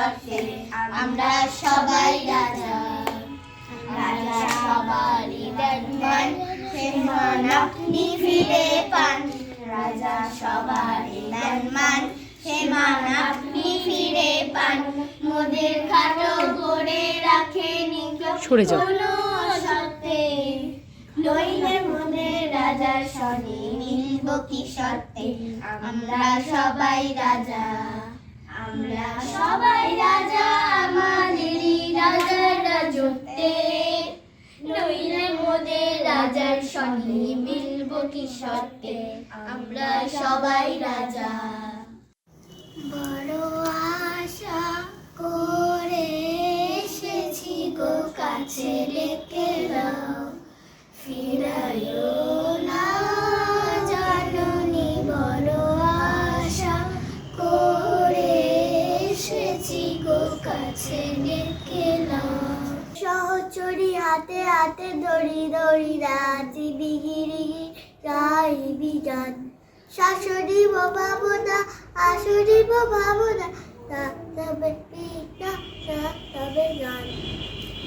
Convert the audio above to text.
শর্তে আমরা সবাই রাজা। রাজা সবারই দেন মান, সে মান আপনি ফিরে পান। রাজা সবারই দেন মান, সে মান আপনি ফিরে পান। মোদের খাটো করে রাখেনি সরে যাও। কোনো শর্তে, নইলে মোদের রাজার সনে মিলব কি শর্তে। আমরা সবাই রাজা, আমরা সবাই রাজা, আমাদেরই রাজার রাজত্বে। নইলে মোদের রাজার সনে মিলব কি শর্তে। আমরা সবাই রাজা। বড় আশা করে এসেছি গো কাছে, ডেকে দাও ফিরাইও না জাননী। বড় আশা করে এসেছি গো কাছে, ডেকে দাও। সহচরী হাতে হাতে দড়ি দড়ি রাজি বিগিরি গাইবি গান। শাশুড়ি ভাবনা, আসুরি ভাবনা, তবে পিতা তবে গান।